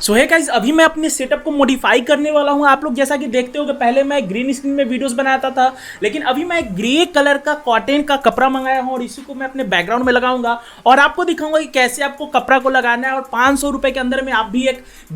सो है गाइस, अभी मैं अपने सेटअप को मॉडिफाई करने वाला हूं। आप लोग जैसा कि देखते हो कि पहले मैं ग्रीन स्क्रीन में वीडियोस बनाता था, लेकिन अभी मैं ग्रे कलर का कॉटन का कपड़ा मंगाया हूं और इसी को मैं अपने बैकग्राउंड में लगाऊंगा और आपको दिखाऊंगा कि कैसे आपको कपड़ा को लगाना है। और 500 रुपये के अंदर में आप भी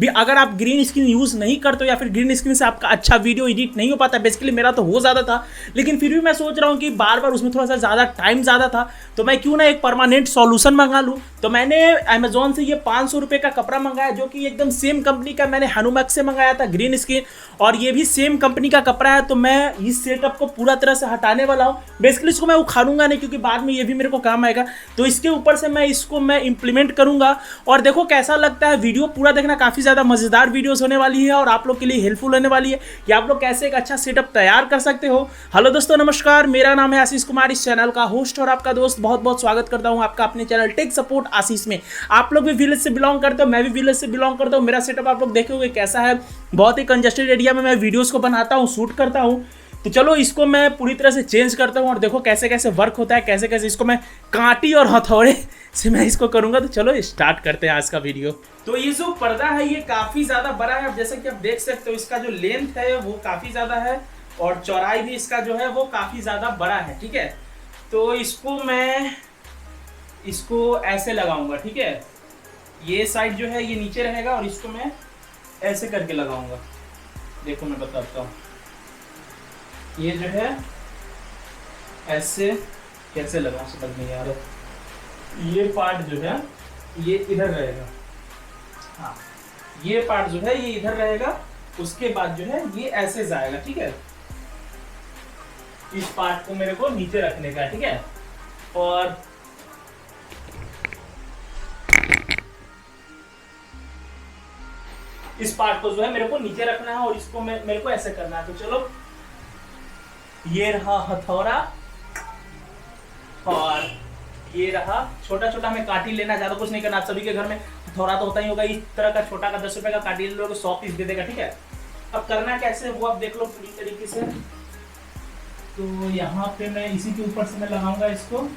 अगर आप ग्रीन स्क्रीन यूज़ नहीं करते हो या फिर ग्रीन स्क्रीन से आपका अच्छा वीडियो एडिट नहीं हो पाता, बेसिकली मेरा तो हो ज़्यादा था, लेकिन फिर भी मैं सोच रहा हूँ कि बार बार उसमें थोड़ा सा ज़्यादा टाइम ज़्यादा था, तो मैं क्यों ना एक परमानेंट सॉल्यूशन मंगा लूँ। तो मैंने अमेजोन से ये 500 रुपये का कपड़ा मंगाया, जो कि एकदम सेम कंपनी का मैंने हनुमैक्स से मंगाया था ग्रीन स्क्रीन, और ये भी सेम कंपनी का कपड़ा है। तो मैं इस सेटअप को पूरा तरह से हटाने वाला हूँ। बेसिकली इसको मैं उखाड़ूंगा नहीं, क्योंकि बाद में ये भी मेरे को काम आएगा। तो इसके ऊपर से मैं इसको इम्प्लीमेंट करूंगा और देखो कैसा लगता है। वीडियो पूरा देखना, काफ़ी ज़्यादा मज़ेदार वीडियोस होने वाली है और आप लोग के लिए हेल्पफुल होने वाली है कि आप लोग कैसे एक अच्छा सेटअप तैयार कर सकते हो। हेलो दोस्तों, नमस्कार, मेरा नाम है आशीष कुमार, इस चैनल का होस्ट और आपका दोस्त। बहुत बहुत स्वागत करता हूँ आपका अपने चैनल टेक सपोर्ट आशीष में। आप लोग भी विलेज से बिलोंग करते हो, मैं भी विलेज से बिलोंग करता हूँ। मेरा सेटअप आप लोग देखोगे कैसा है। बहुत ही कंजेस्टेड एरिया में मैं वीडियोस को बनाता हूँ, शूट करता हूँ। तो चलो इसको मैं पूरी तरह से चेंज करता हूँ और देखो कैसे कैसे वर्क होता है, कैसे कैसे इसको मैं कांटी और हथौड़े से मैं इसको करूँगा। तो चलो स्टार्ट करते हैं आज का वीडियो। तो ये जो पर्दा है ये काफ़ी ज़्यादा बड़ा है। जैसे कि आप देख सकते हो, इसका जो लेंथ है वो काफ़ी ज़्यादा है और चौड़ाई भी इसका जो है वो काफ़ी ज़्यादा बड़ा है, ठीक है। तो इसको ऐसे लगाऊंगा, ठीक है। ये साइड जो है ये नीचे रहेगा और इसको मैं ऐसे करके लगाऊंगा। देखो मैं बताता हूँ, ये जो है ऐसे कैसे लगाऊं समझ नहीं आ रहा। ये पार्ट जो है ये इधर रहेगा, हाँ ये पार्ट जो है ये इधर रहेगा। उसके बाद जो है ये ऐसे जाएगा, ठीक है। इस पार्ट को मेरे को नीचे रखने का है, ठीक है। और इस पार्ट को जो है मेरे को नीचे रखना है और इसको मेरे को ऐसे करना है। तो चलो, ये रहा हथौड़ा और ये रहा छोटा छोटा। हमें काटी लेना, ज्यादा कुछ नहीं करना। आप सभी के घर में हथौड़ा तो होता ही होगा। इस तरह का छोटा का 10 रुपए का काटी ले लो, 100 पीस दे देगा, ठीक है। अब करना कैसे वो आप देख लो पूरी तरीके से। तो यहाँ पे मैं इसी के ऊपर से मैं लगाऊंगा इसको।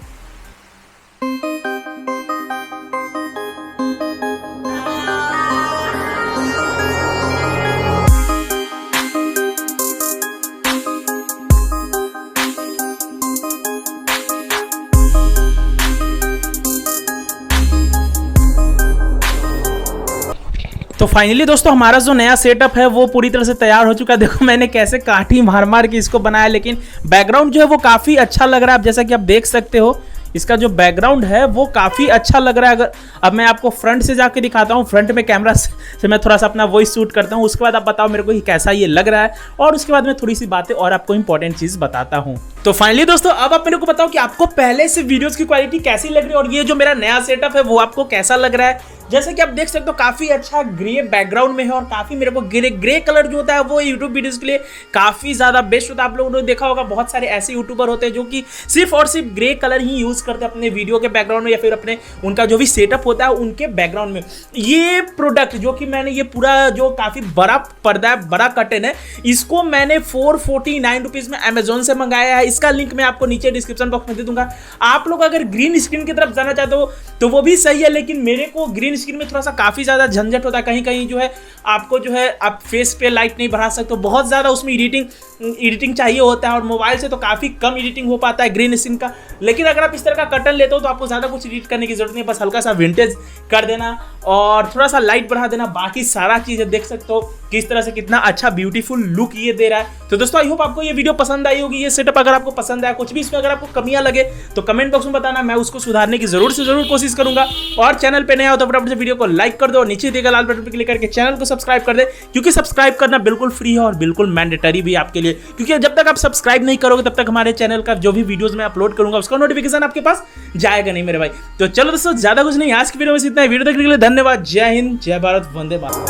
तो फाइनली दोस्तों, हमारा जो नया सेटअप है वो पूरी तरह से तैयार हो चुका है। देखो मैंने कैसे काठी मार मार के इसको बनाया, लेकिन बैकग्राउंड जो है वो काफ़ी अच्छा लग रहा है। आप जैसा कि आप देख सकते हो, इसका जो बैकग्राउंड है वो काफ़ी अच्छा लग रहा है। अगर अब मैं आपको फ्रंट से जाके दिखाता हूँ, फ्रंट में कैमरा से मैं थोड़ा सा अपना वॉइस शूट करता हूँ। उसके बाद आप बताओ मेरे को कैसा ये लग रहा है, और उसके बाद मैं थोड़ी सी बातें और आपको इंपॉर्टेंट चीज़ बताता हूँ। तो फाइनली दोस्तों, अब आप मेरे को बताओ कि आपको पहले से वीडियोस की क्वालिटी कैसी लग रही है और ये जो मेरा नया सेटअप है वो आपको कैसा लग रहा है। जैसे कि आप देख सकते हो, काफ़ी अच्छा ग्रे बैकग्राउंड में है और काफ़ी मेरे को ग्रे कलर जो होता है वो यूट्यूब वीडियोस के लिए काफ़ी ज़्यादा बेस्ट होता है। आप लोगों ने देखा होगा, बहुत सारे ऐसे यूट्यूबर होते हैं जो कि सिर्फ और सिर्फ ग्रे कलर ही यूज़ करते हैं अपने वीडियो के बैकग्राउंड में या फिर अपने उनका जो भी सेटअप होता है उनके बैकग्राउंड में। ये प्रोडक्ट जो कि मैंने ये पूरा जो काफ़ी बड़ा पर्दा है, बड़ा कर्टेन है, इसको मैंने 449 रुपीज़ में अमेजोन से मंगाया है। इसका लिंक मैं आपको नीचे डिस्क्रिप्शन बॉक्स में दे दूंगा। आप लोग अगर ग्रीन स्क्रीन की तरफ जाना चाहते हो तो वो भी सही है, लेकिन मेरे को ग्रीन स्क्रीन में थोड़ा सा काफ़ी ज़्यादा झंझट होता है। कहीं कहीं जो है आपको जो है आप फेस पे लाइट नहीं बढ़ा सकते हो, बहुत ज़्यादा उसमें एडिटिंग चाहिए होता है और मोबाइल से तो काफ़ी कम एडिटिंग हो पाता है ग्रीन स्क्रीन का। लेकिन अगर आप इस तरह का कर्टन लेते हो तो आपको ज़्यादा कुछ एडिट करने की जरूरत नहीं, बस हल्का सा विंटेज कर देना और थोड़ा सा लाइट बढ़ा देना, बाकी सारा चीज़ें देख सकते हो किस तरह से कितना अच्छा ब्यूटीफुल लुक ये दे रहा है। तो दोस्तों, आई होप आपको ये वीडियो पसंद आई होगी। ये सेटअप अगर आपको पसंद आया, कुछ भी इसमें अगर आपको कमियां लगे तो कमेंट बॉक्स में बताना, मैं उसको सुधारने की जरूर से जरूर कोशिश करूंगा। और चैनल पे नया हो तो फटाफट से वीडियो को लाइक कर दो और नीचे दिए गए लाल बटन पर क्लिक करके चैनल को सब्सक्राइब कर दे, क्योंकि सब्सक्राइब करना बिल्कुल फ्री है और बिल्कुल मैंडेटरी भी आपके लिए। क्योंकि जब तक आप सब्सक्राइब नहीं करोगे तब तक हमारे चैनल का जो भी वीडियोस मैं अपलोड करूंगा उसका नोटिफिकेशन आपके पास जाएगा नहीं मेरे भाई। तो चलो दोस्तों, ज्यादा कुछ नहीं, आज की वीडियो में इतना ही। वीडियो देखने के लिए धन्यवाद। जय हिंद, जय भारत, वंदे मातरम।